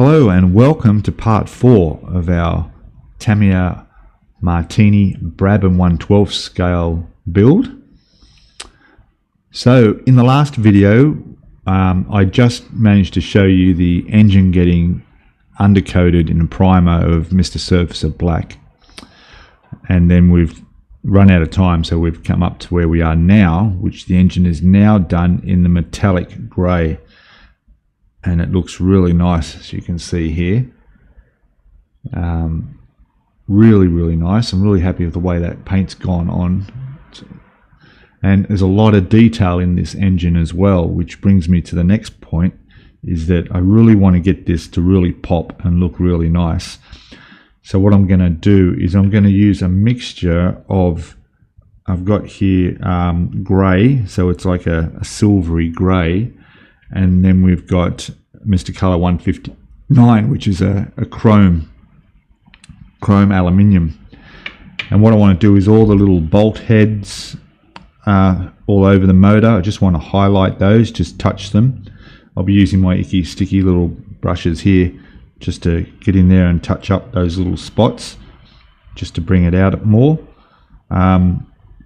Hello and welcome to part 4 of our Tamiya Martini Brabham 1/12 scale build. So in the last video I just managed to show you the engine getting undercoated in a primer of Mr. Surfacer Black, and then we've run out of time, so we've come up to where we are now, which the engine is now done in the metallic grey. And it looks really nice, as you can see here. Really nice. I'm really happy with the way that paint's gone on. And there's a lot of detail in this engine as well, which brings me to the next point, is that I really want to get this to really pop and look really nice. So what I'm going to do is I'm going to use a mixture of, I've got here grey, so it's like a silvery grey. And then we've got Mr. Color 159, which is a chrome aluminium. And what I want to do is all the little bolt heads all over the motor, I just want to highlight those, just touch them. I'll be using my Icky Sticky little brushes here just to get in there and touch up those little spots, just to bring it out more.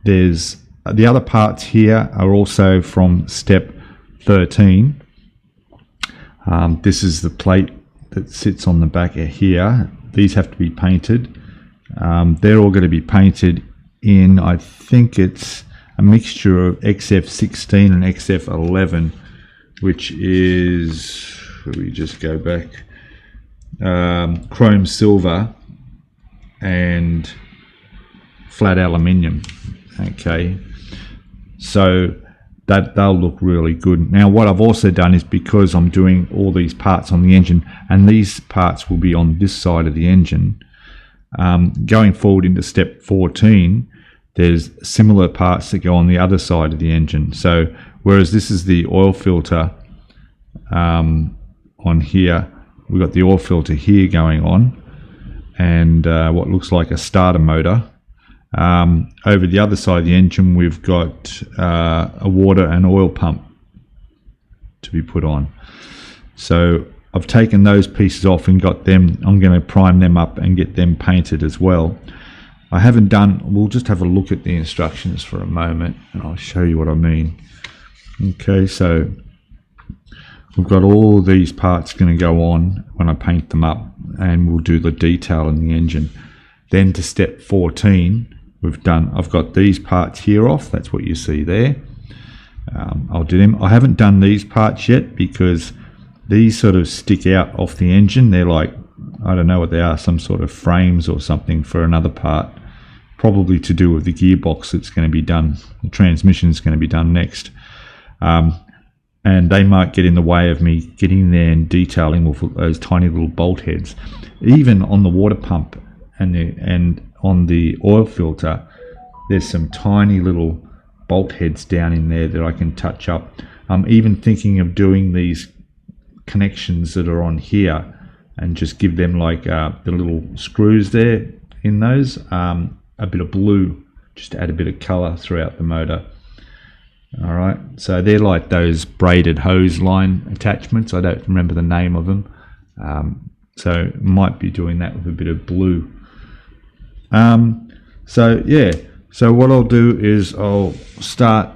There's the other parts here are also from step 13. This is the plate that sits on the back of here. These have to be painted. They're all going to be painted in, I think it's a mixture of XF16 and XF11, which is, we just go back, chrome silver and flat aluminium. Okay, so that they'll look really good. Now what I've also done is, because I'm doing all these parts on the engine, and these parts will be on this side of the engine, going forward into step 14, there's similar parts that go on the other side of the engine. So whereas this is the oil filter on here, we've got the oil filter here going on, and what looks like a starter motor. Over the other side of the engine, we've got a water and oil pump to be put on. So I've taken those pieces off and got them, I'm going to prime them up and get them painted as well. I haven't done, we'll just have a look at the instructions for a moment and I'll show you what I mean. Okay, so we've got all these parts going to go on when I paint them up, and we'll do the detail in the engine. Then to step 14, I've got these parts here off, that's what you see there. I'll do them. I haven't done these parts yet because these sort of stick out off the engine. They're like, I don't know what they are, some sort of frames or something for another part, probably to do with the gearbox that's going to be done. The transmission is going to be done next. And they might get in the way of me getting there and detailing with those tiny little bolt heads. Even on the water pump and on the oil filter, there's some tiny little bolt heads down in there that I can touch up. I'm even thinking of doing these connections that are on here and just give them like the little screws there in those, a bit of blue, just to add a bit of color throughout the motor. All right, so they're like those braided hose line attachments. I don't remember the name of them, so might be doing that with a bit of blue. So yeah, so what I'll do is I'll start,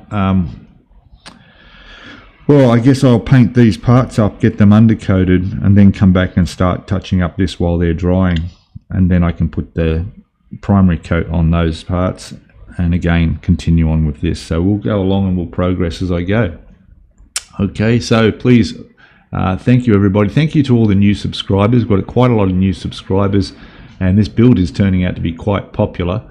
well, I guess I'll paint these parts up, get them undercoated, and then come back and start touching up this while they're drying, and then I can put the primary coat on those parts and again continue on with this. So we'll go along and we'll progress as I go. Okay, so please thank you everybody. Thank you to all the new subscribers. We've got quite a lot of new subscribers, and this build is turning out to be quite popular,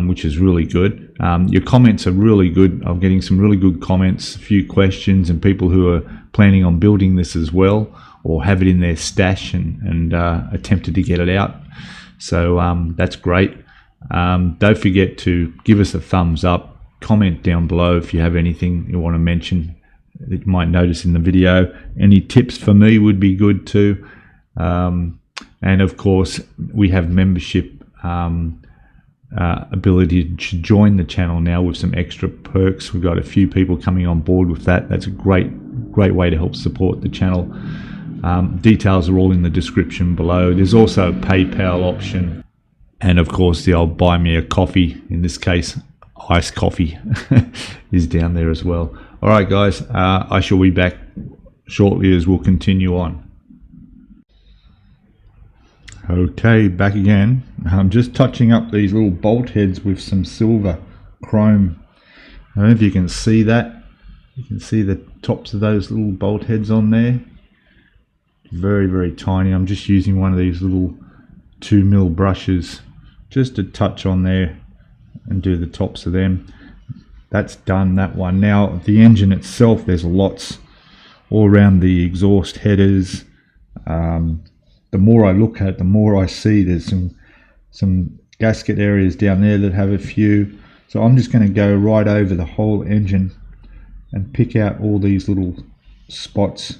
which is really good. Your comments are really good. I'm getting some really good comments, a few questions, and people who are planning on building this as well, or have it in their stash and attempted to get it out. So that's great. Don't forget to give us a thumbs up, comment down below if you have anything you want to mention that you might notice in the video. Any tips for me would be good too. And of course we have membership ability to join the channel now with some extra perks. We've got a few people coming on board with that. That's a great way to help support the channel. Details are all in the description below. There's also a PayPal option, and of course the old buy me a coffee, in this case iced coffee, is down there as well. All right guys, I shall be back shortly as we'll continue on. Okay, back again. I'm just touching up these little bolt heads with some silver chrome. I don't know if you can see that. You can see the tops of those little bolt heads on there. Very, very tiny. I'm just using one of these little 2mm brushes just to touch on there and do the tops of them. That's done, that one. Now the engine itself, there's lots all around the exhaust headers. The more I look at it, the more I see there's some gasket areas down there that have a few. So I'm just going to go right over the whole engine and pick out all these little spots.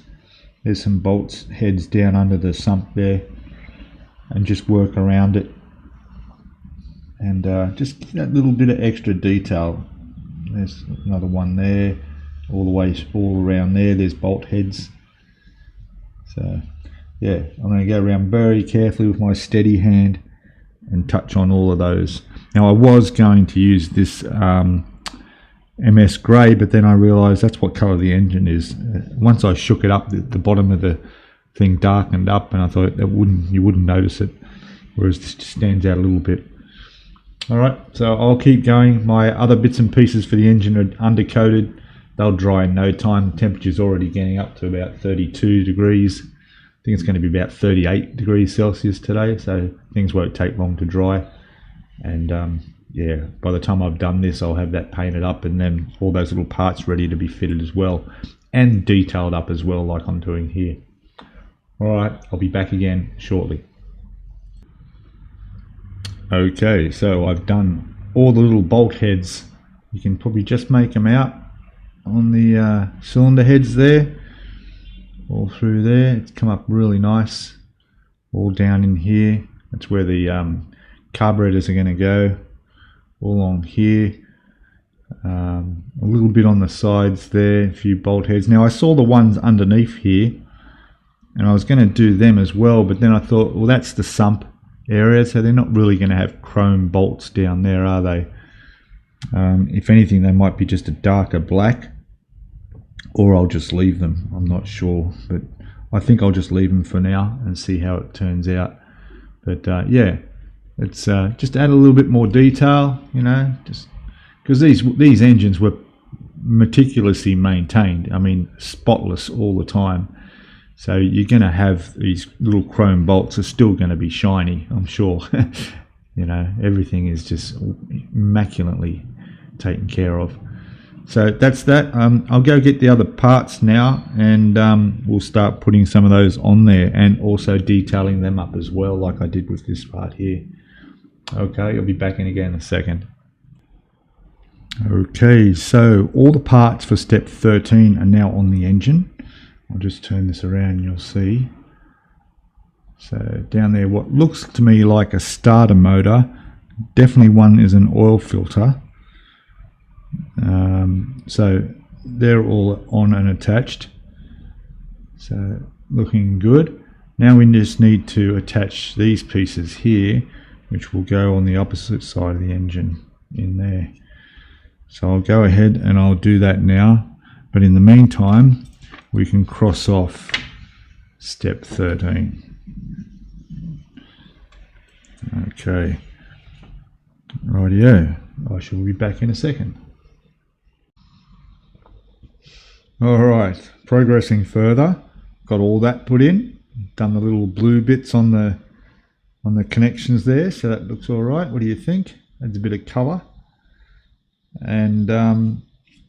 There's some bolts heads down under the sump there, and just work around it, and just that little bit of extra detail. There's another one there, all around there there's bolt heads. So yeah, I'm going to go around very carefully with my steady hand and touch on all of those. Now I was going to use this MS grey, but then I realised that's what colour the engine is. Once I shook it up, the bottom of the thing darkened up, and I thought that you wouldn't notice it, whereas this just stands out a little bit. Alright, so I'll keep going. My other bits and pieces for the engine are undercoated. They'll dry in no time. The temperature's already getting up to about 32 degrees. I think it's going to be about 38 degrees Celsius today, so things won't take long to dry. And yeah, by the time I've done this, I'll have that painted up, and then all those little parts ready to be fitted as well, and detailed up as well, like I'm doing here. Alright, I'll be back again shortly. Okay, so I've done all the little bolt heads. You can probably just make them out on the cylinder heads there, all through there. It's come up really nice, all down in here. That's where the carburetors are going to go, all along here. A little bit on the sides there, a few bolt heads. Now I saw the ones underneath here, and I was going to do them as well, but then I thought, well, that's the sump area, so they're not really going to have chrome bolts down there, are they? If anything, they might be just a darker black, or I'll just leave them. I'm not sure, but I think I'll just leave them for now and see how it turns out. But yeah, it's just add a little bit more detail, you know, just because these engines were meticulously maintained. I mean, spotless all the time. So you're going to have these little chrome bolts are still going to be shiny, I'm sure. You know, everything is just immaculately taken care of. So that's that. I'll go get the other parts now, and we'll start putting some of those on there, and also detailing them up as well, like I did with this part here. Okay, I'll be back in again in a second. Okay, so all the parts for step 13 are now on the engine. I'll just turn this around and you'll see. So down there, what looks to me like a starter motor, definitely one is an oil filter. So they're all on and attached. So looking good. Now we just need to attach these pieces here, which will go on the opposite side of the engine in there. So I'll go ahead and I'll do that now. But in the meantime, we can cross off step 13. Okay, rightio, I shall be back in a second. Alright, progressing further, got all that put in, done the little blue bits on the connections there, so that looks alright. What do you think? Adds a bit of colour. And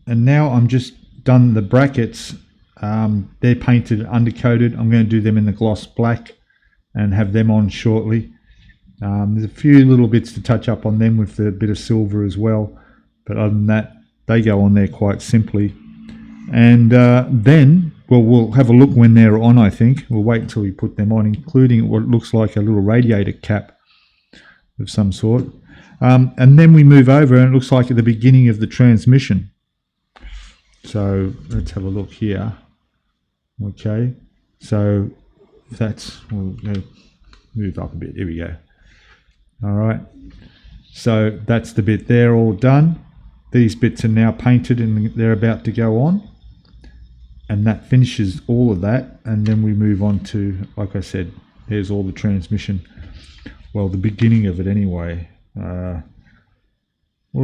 now I'm just done the brackets. They're painted, undercoated. I'm going to do them in the gloss black and have them on shortly. There's a few little bits to touch up on them with a bit of silver as well, but other than that, they go on there quite simply. And then, well, we'll have a look when they're on, I think. We'll wait until we put them on, including what looks like a little radiator cap of some sort. And then we move over, and it looks like at the beginning of the transmission. So let's have a look here. Okay, so we'll go move up a bit. Here we go. All right, so that's the bit there all done. These bits are now painted and they're about to go on, and that finishes all of that. And then we move on to, like I said, here's all the transmission, well, the beginning of it anyway. Well,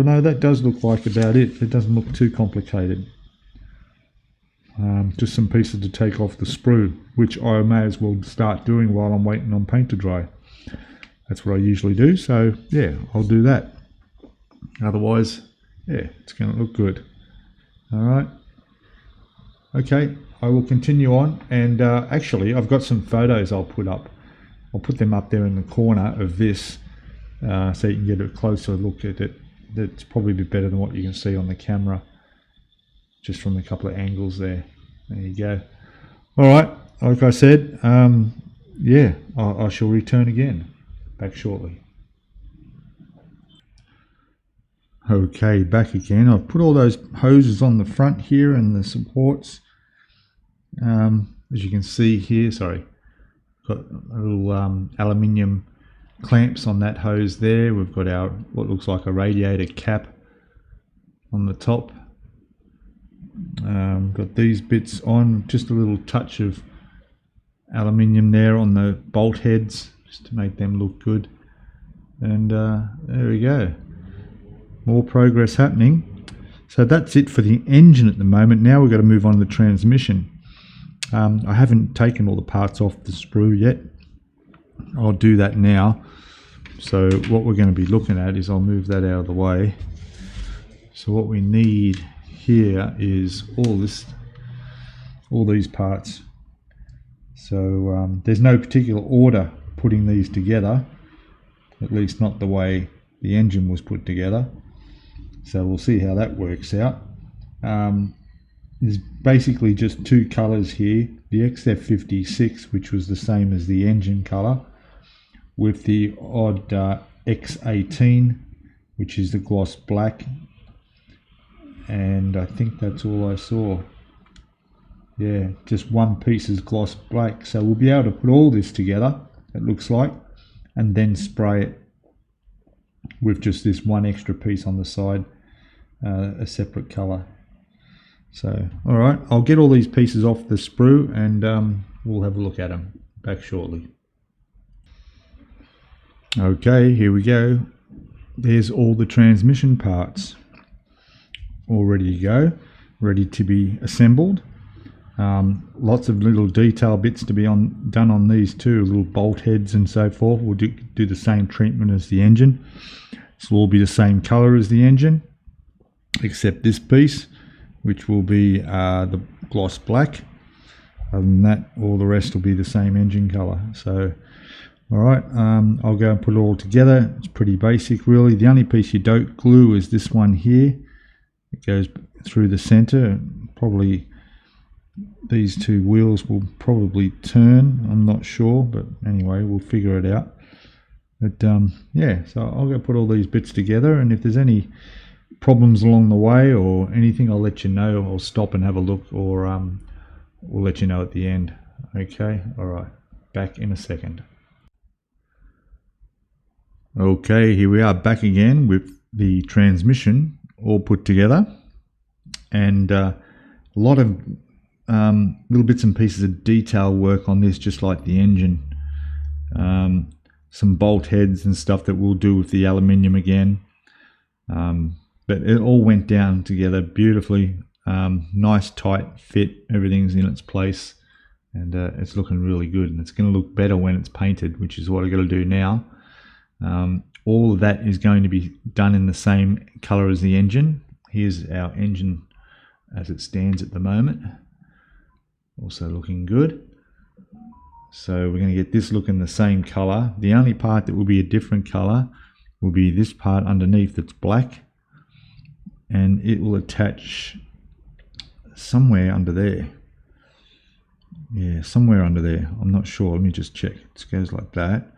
no, that does look like about it. It doesn't look too complicated. Just some pieces to take off the sprue, which I may as well start doing while I'm waiting on paint to dry. That's what I usually do, so yeah, I'll do that. Otherwise, yeah, it's going to look good. All right. Okay, I will continue on, and actually I've got some photos I'll put up. I'll put them up there in the corner of this, so you can get a closer look at it. That's probably a bit better than what you can see on the camera, just from a couple of angles there. There you go. All right, like I said, yeah, I shall return again, back shortly. Okay, back again. I've put all those hoses on the front here and the supports. As you can see here, sorry, got a little aluminium clamps on that hose there. We've got our what looks like a radiator cap on the top. Got these bits on, just a little touch of aluminium there on the bolt heads just to make them look good. And there we go, more progress happening. So that's it for the engine at the moment. Now we've got to move on to the transmission. I haven't taken all the parts off the sprue yet. I'll do that now. So what we're going to be looking at is, I'll move that out of the way. So what we need here is all these parts. So there's no particular order putting these together, at least not the way the engine was put together. So we'll see how that works out. There's basically just two colors here, the XF56, which was the same as the engine color, with the odd X18, which is the gloss black, and I think that's all I saw. Yeah, just one piece is gloss black. So we'll be able to put all this together, it looks like, and then spray it with just this one extra piece on the side, a separate color. So, all right, I'll get all these pieces off the sprue, and we'll have a look at them back shortly. Okay, here we go. There's all the transmission parts all ready to go, ready to be assembled. Lots of little detail bits to be done on these too, little bolt heads and so forth. We'll do the same treatment as the engine. This will all be the same color as the engine, except this piece, which will be the gloss black. Other than that, all the rest will be the same engine color. So, all right, I'll go and put it all together. It's pretty basic, really. The only piece you don't glue is this one here. It goes through the center. Probably these two wheels will probably turn. I'm not sure, but anyway, we'll figure it out. But yeah, so I'll go put all these bits together, and if there's any problems along the way or anything, I'll let you know. I'll stop and have a look, or we'll let you know at the end. Okay, all right, back in a second. Okay, here we are back again with the transmission all put together, and a lot of little bits and pieces of detail work on this, just like the engine. Some bolt heads and stuff that we'll do with the aluminium again. But it all went down together beautifully. Nice tight fit, everything's in its place, and it's looking really good, and it's going to look better when it's painted, which is what I got to do now. All of that is going to be done in the same color as the engine. Here's our engine as it stands at the moment, also looking good. So we're going to get this looking the same color. The only part that will be a different color will be this part underneath that's black, and it will attach somewhere under there. Yeah, somewhere under there. I'm not sure. Let me just check. It goes like that.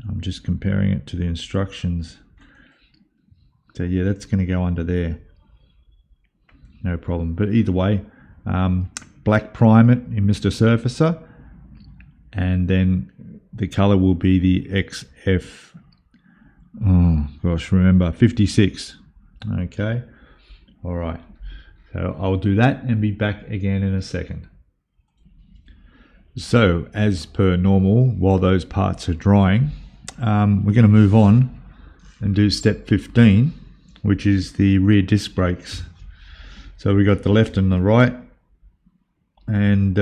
I'm just comparing it to the instructions. So yeah, that's going to go under there. No problem. But either way, black primer in Mr. Surfacer, and then the color will be the XF, oh gosh, remember, 56. Okay, all right, so I'll do that and be back again in a second. So as per normal, while those parts are drying, we're going to move on and do step 15, which is the rear disc brakes. So we got the left and the right, and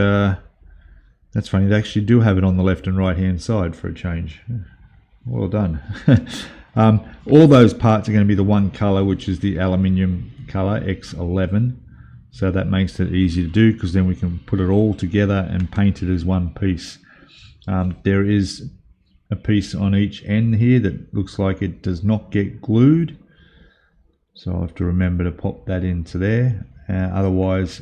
that's funny, they actually do have it on the left and right hand side for a change. Well done. All those parts are going to be the one color, which is the aluminium color X11. So that makes it easy to do, because then we can put it all together and paint it as one piece. There is a piece on each end here that looks like it does not get glued, so I'll have to remember to pop that into there. Otherwise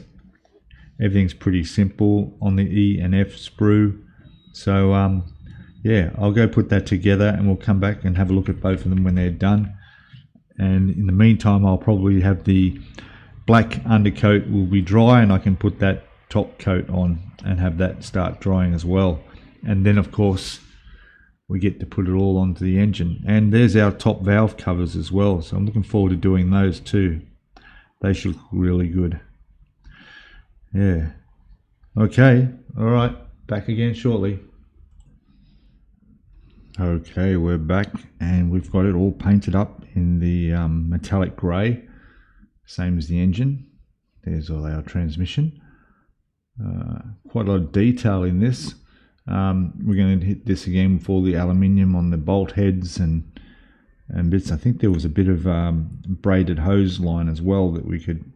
everything's pretty simple on the E and F sprue. So yeah, I'll go put that together and we'll come back and have a look at both of them when they're done. And in the meantime, I'll probably have the black undercoat will be dry, and I can put that top coat on and have that start drying as well. And then of course we get to put it all onto the engine. And there's our top valve covers as well, so I'm looking forward to doing those too. They should look really good. Yeah, okay, all right, back again shortly. Okay, we're back and we've got it all painted up in the metallic grey, same as the engine. There's all our transmission. Quite a lot of detail in this. We're going to hit this again with all the aluminium on the bolt heads and bits. I think there was a bit of braided hose line as well that we could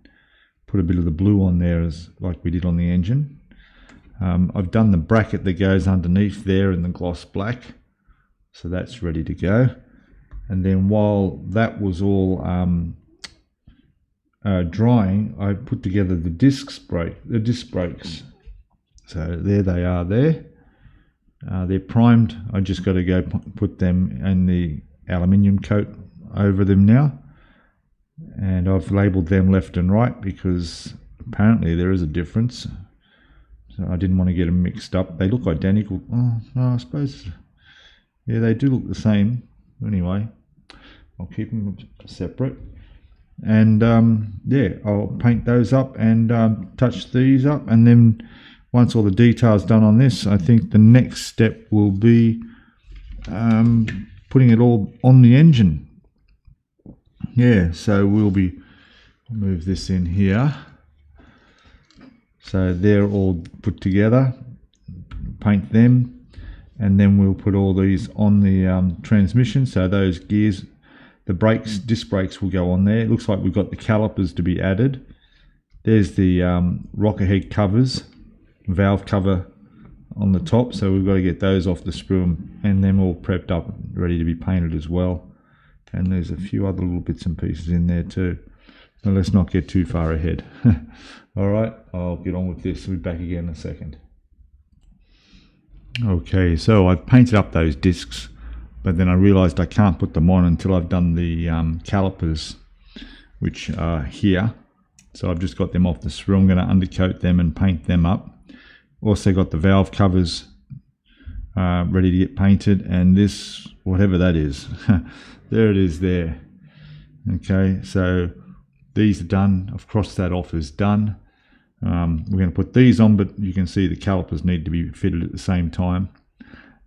put a bit of the blue on there, as like we did on the engine. I've done the bracket that goes underneath there in the gloss black, so that's ready to go. And then while that was all drying, I put together the disc brakes. So there they are there. They're primed. I just got to go put them in the aluminium coat over them now. And I've labelled them left and right because apparently there is a difference. So I didn't want to get them mixed up. They look identical. Oh, no, I suppose, yeah, they do look the same. Anyway, I'll keep them separate. And yeah, I'll paint those up and touch these up. And then once all the details done on this, I think the next step will be putting it all on the engine. Yeah, so we'll be, move this in here. So they're all put together, paint them, and then we'll put all these on the transmission. So those gears, the brakes, disc brakes will go on there. It looks like we've got the calipers to be added. There's the rocker head covers, valve cover on the top, so we've got to get those off the sprue and them all prepped up, ready to be painted as well. And there's a few other little bits and pieces in there too. But let's not get too far ahead. Alright, I'll get on with this. We'll be back again in a second. Okay, so I've painted up those discs, but then I realized I can't put them on until I've done the calipers, which are here. So I've just got them off the sprue. I'm going to undercoat them and paint them up. Also got the valve covers ready to get painted, and this, whatever that is, there it is there. Okay, so these are done. I've crossed that off as done. We're going to put these on, but you can see the calipers need to be fitted at the same time.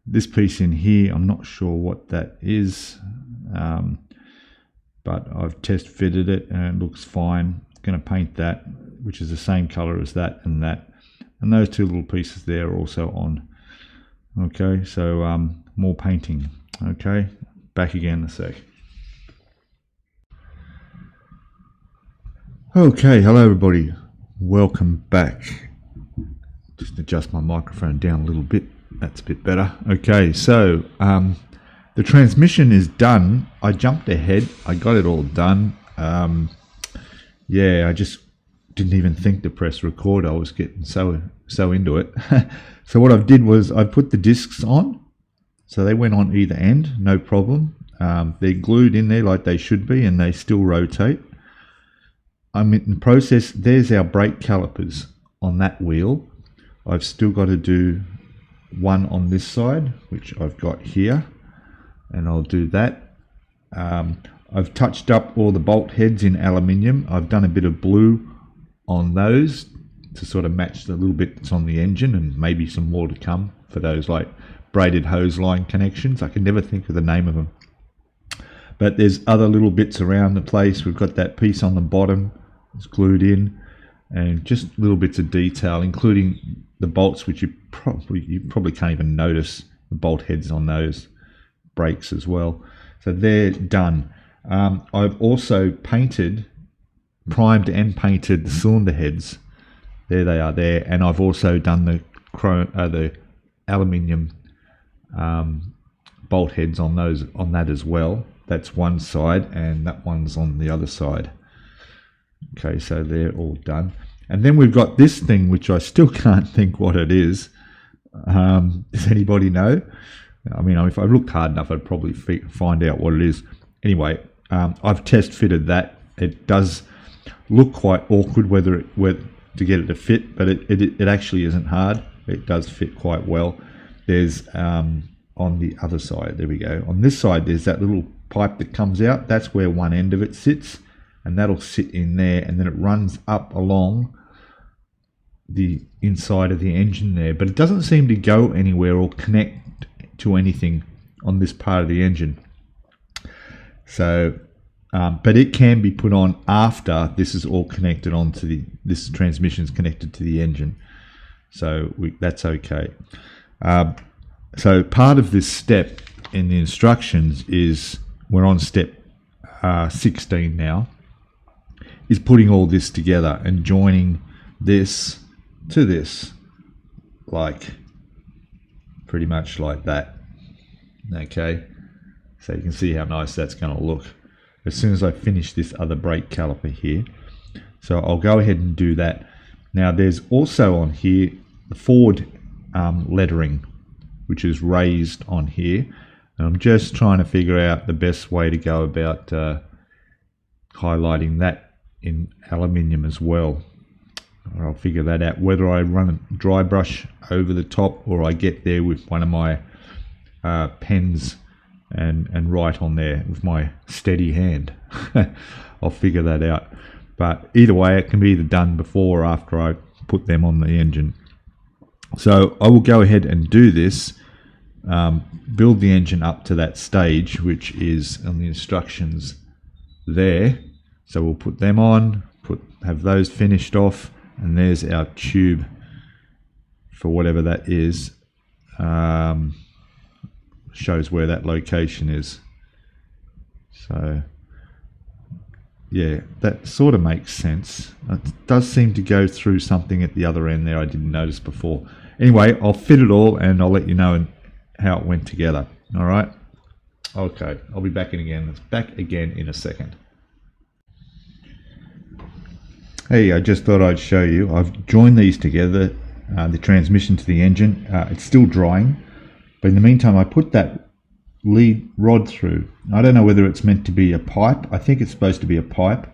This piece in here, I'm not sure what that is, but I've test fitted it and it looks fine. Going to paint that, which is the same color as that, and those two little pieces there are also on. Okay, so more painting. Okay, back again in a sec. Okay, hello everybody, welcome back. Just adjust my microphone down a little bit, that's a bit better. Okay, so the transmission is done. I jumped ahead, I got it all done. Yeah, I just didn't even think to press record. I was getting so into it. So what I did was I put the discs on, so they went on either end, no problem. They're glued in there like they should be, and they still rotate. I'm in the process. There's our brake calipers on that wheel. I've still got to do one on this side, which I've got here, and I'll do that. I've touched up all the bolt heads in aluminium. I've done a bit of blue on those to sort of match the little bit that's on the engine, and maybe some more to come for those like braided hose line connections. I can never think of the name of them. But there's other little bits around the place. We've got that piece on the bottom, it's glued in, and just little bits of detail, including the bolts, which you probably can't even notice the bolt heads on those brakes as well. So they're done. I've also primed and painted the cylinder heads. There they are there, and I've also done the aluminium bolt heads on that as well. That's one side, and that one's on the other side. Okay, so they're all done. And then we've got this thing, which I still can't think what it is. Does anybody know? I mean, if I looked hard enough, I'd probably find out what it is. Anyway, I've test fitted that. It does look quite awkward whether to get it to fit, but it actually isn't hard. It does fit quite well. There's on the other side, there we go. On this side, there's that little pipe that comes out. That's where one end of it sits, and that'll sit in there, and then it runs up along the inside of the engine there. But it doesn't seem to go anywhere or connect to anything on this part of the engine. So, but it can be put on after this is all connected onto this transmission's connected to the engine. So that's okay. So part of this step in the instructions is, we're on step 16 now, is putting all this together and joining this to this, like pretty much like that. Okay, so you can see how nice that's going to look as soon as I finish this other brake caliper here. So I'll go ahead and do that. Now there's also on here the Ford lettering, which is raised on here, and I'm just trying to figure out the best way to go about highlighting that in aluminium as well. I'll figure that out, whether I run a dry brush over the top or I get there with one of my pens and write on there with my steady hand. I'll figure that out. But either way, it can be either done before or after I put them on the engine. So I will go ahead and do this, build the engine up to that stage, which is on the instructions there. So we'll put them on, have those finished off, and there's our tube for whatever that is. Shows where that location is. So yeah, that sort of makes sense. It does seem to go through something at the other end there I didn't notice before. Anyway, I'll fit it all and I'll let you know how it went together. All right. Okay, I'll be back again in a second. Hey, I just thought I'd show you. I've joined these together, the transmission to the engine. It's still drying, but in the meantime, I put that lead rod through. I don't know whether it's meant to be a pipe. I think it's supposed to be a pipe,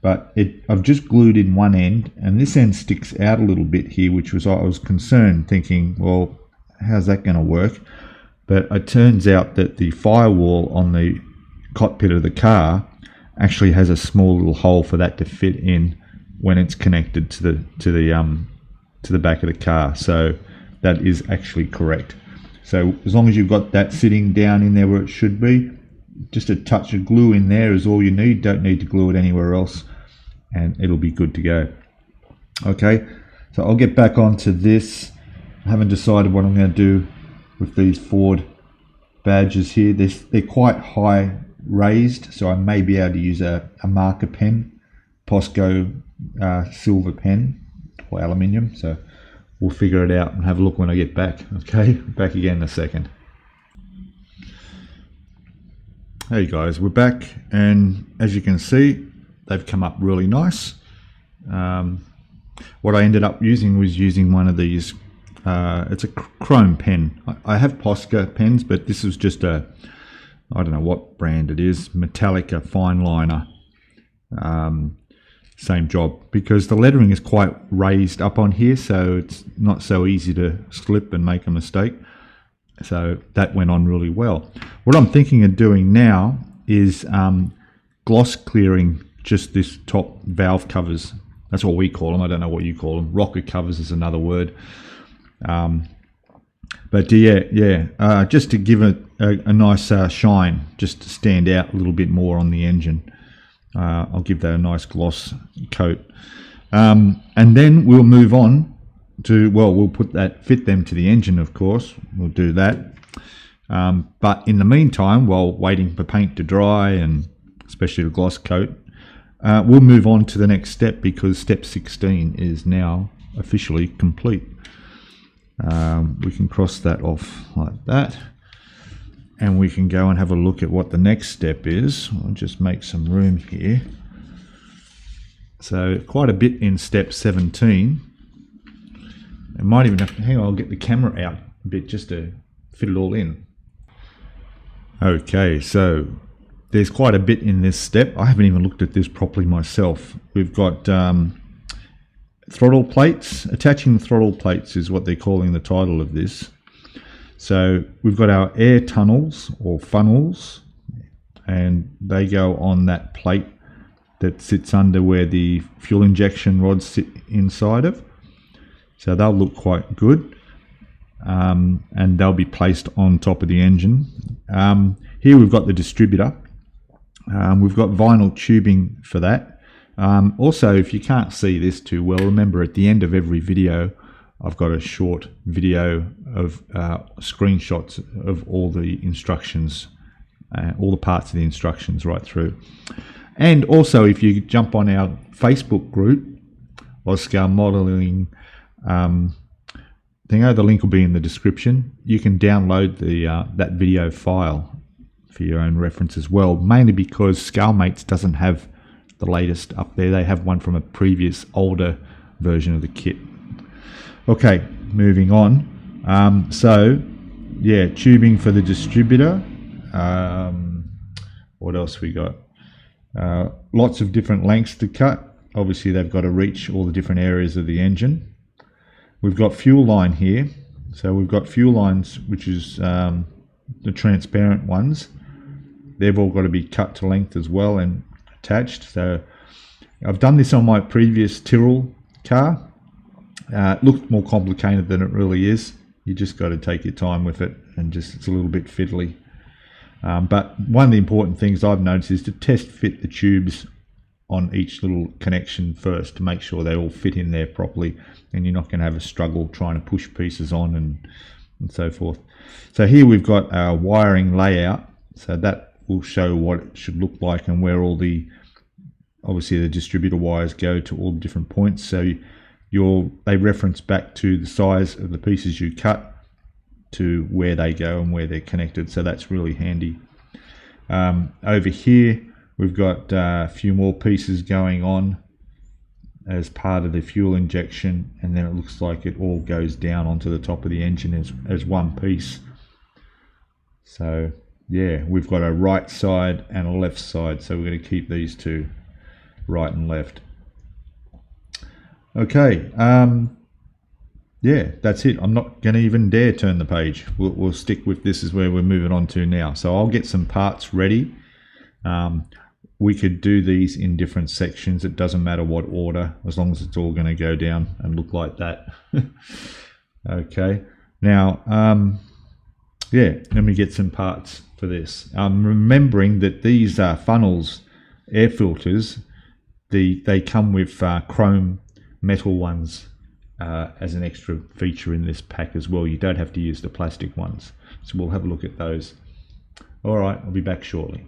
but I've just glued in one end, and this end sticks out a little bit here, which was, I was concerned, thinking, well, how's that going to work? But it turns out that the firewall on the cockpit of the car actually has a small little hole for that to fit in when it's connected to the back of the car. So that is actually correct. So as long as you've got that sitting down in there where it should be, just a touch of glue in there is all you need. Don't need to glue it anywhere else, and it'll be good to go. Okay, so I'll get back onto this. I haven't decided what I'm going to do with these Ford badges here. They're quite high raised, so I may be able to use a marker pen, Posco silver pen or aluminium. So we'll figure it out and have a look when I get back. Okay, back again in a second. Hey guys, we're back, and as you can see, they've come up really nice. What I ended up using was one of these, it's a chrome pen. I have Posca pens, but this is just I don't know what brand it is, Metallica fine liner. same job, because the lettering is quite raised up on here, so it's not so easy to slip and make a mistake. So that went on really well. What I'm thinking of doing now is gloss clearing just this top valve covers. That's what we call them. I don't know what you call them. Rocker covers is another word. But yeah, just to give it a nice shine, just to stand out a little bit more on the engine. I'll give that a nice gloss coat. And then we'll move on to, well, we'll fit them to the engine, of course. We'll do that. But in the meantime, while waiting for paint to dry, and especially the gloss coat, we'll move on to the next step, because step 16 is now officially complete. We can cross that off like that, and we can go and have a look at what the next step is. I'll just make some room here. So quite a bit in step 17. I might even have to, hang on, I'll get the camera out a bit just to fit it all in. Okay, so there's quite a bit in this step. I haven't even looked at this properly myself. We've got throttle plates. Attaching the throttle plates is what they're calling the title of this. So we've got our air tunnels or funnels, and they go on that plate that sits under where the fuel injection rods sit inside of. So they'll look quite good, and they'll be placed on top of the engine. Here we've got the distributor. We've got vinyl tubing for that. Also, if you can't see this too well, remember at the end of every video I've got a short video of screenshots of all the instructions, all the parts of the instructions right through. And also, if you jump on our Facebook group, or Scalemodeling the link will be in the description. You can download the that video file for your own reference as well, mainly because ScaleMates doesn't have the latest up there. They have one from a previous older version of the kit. Okay, moving on. So yeah, tubing for the distributor. What else we got? Lots of different lengths to cut. Obviously they've got to reach all the different areas of the engine. We've got fuel line here. So we've got fuel lines, which is the transparent ones. They've all got to be cut to length as well and attached. So I've done this on my previous Tyrrell car. It looked more complicated than it really is. You just got to take your time with it, and just it's a little bit fiddly. But one of the important things I've noticed is to test fit the tubes on each little connection first to make sure they all fit in there properly, and you're not going to have a struggle trying to push pieces on and so forth. So here we've got our wiring layout, so that will show what it should look like and where all the, obviously the distributor wires go to all the different points. So they reference back to the size of the pieces you cut to where they go and where they're connected, so that's really handy. Over here we've got a few more pieces going on as part of the fuel injection, and then it looks like it all goes down onto the top of the engine as one piece. So yeah, we've got a right side and a left side, so we're going to keep these two, right and left. Okay, yeah, that's it. I'm not going to even dare turn the page. We'll stick with this is where we're moving on to now. So I'll get some parts ready. We could do these in different sections. It doesn't matter what order, as long as it's all going to go down and look like that. Okay, now, yeah, let me get some parts for this. Remembering that these funnels, air filters, they come with chrome metal ones as an extra feature in this pack as well. You don't have to use the plastic ones, so we'll have a look at those. All right, I'll be back shortly.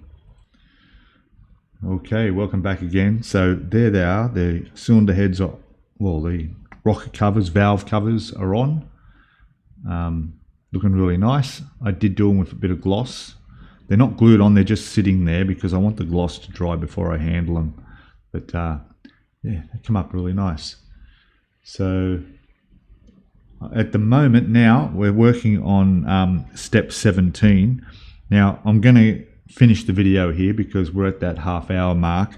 Okay, welcome back again. So there they are. The cylinder heads are, well, the rocker covers, valve covers are on. Looking really nice. I did do them with a bit of gloss. They're not glued on, they're just sitting there because I want the gloss to dry before I handle them. But yeah, they come up really nice. So at the moment now, we're working on step 17. Now I'm going to finish the video here because we're at that half-hour mark.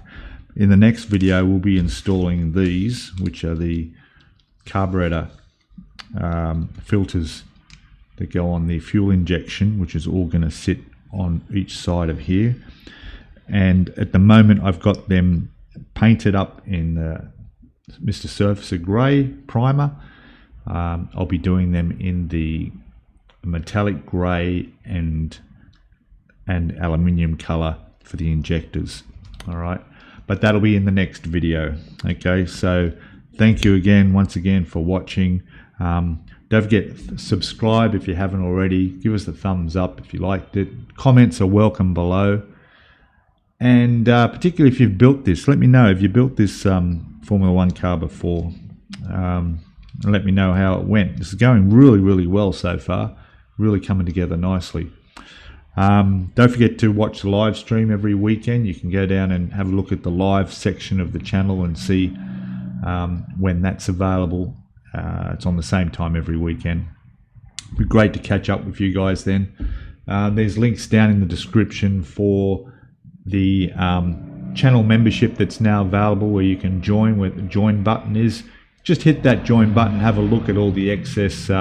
in the next video we'll be installing these, which are the carburetor filters that go on the fuel injection, which is all going to sit on each side of here. And at the moment I've got them painted up in Mr. Surfacer Grey primer. I'll be doing them in the metallic grey and aluminium color for the injectors. All right, but that'll be in the next video. Okay, so thank you again, once again, for watching. Don't forget, subscribe if you haven't already. Give us a thumbs up if you liked it. Comments are welcome below. And particularly if you've built this, let me know if you built this Formula 1 car before. And let me know how it went. This is going really, really well so far. Really coming together nicely. Don't forget to watch the live stream every weekend. You can go down and have a look at the live section of the channel and see when that's available. It's on the same time every weekend. It'd be great to catch up with you guys then. There's links down in the description for the channel membership that's now available, where you can join, where the join button is. Just hit that join button, have a look at all the excess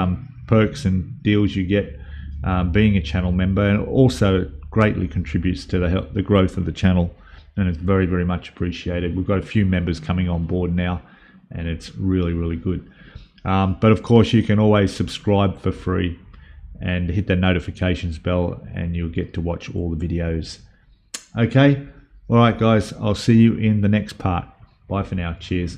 perks and deals you get being a channel member, and also it greatly contributes to the growth of the channel, and it's very, very much appreciated. We've got a few members coming on board now, and it's really, really good. But of course you can always subscribe for free and hit the notifications bell, and you'll get to watch all the videos. Okay, all right guys, I'll see you in the next part. Bye for now. Cheers.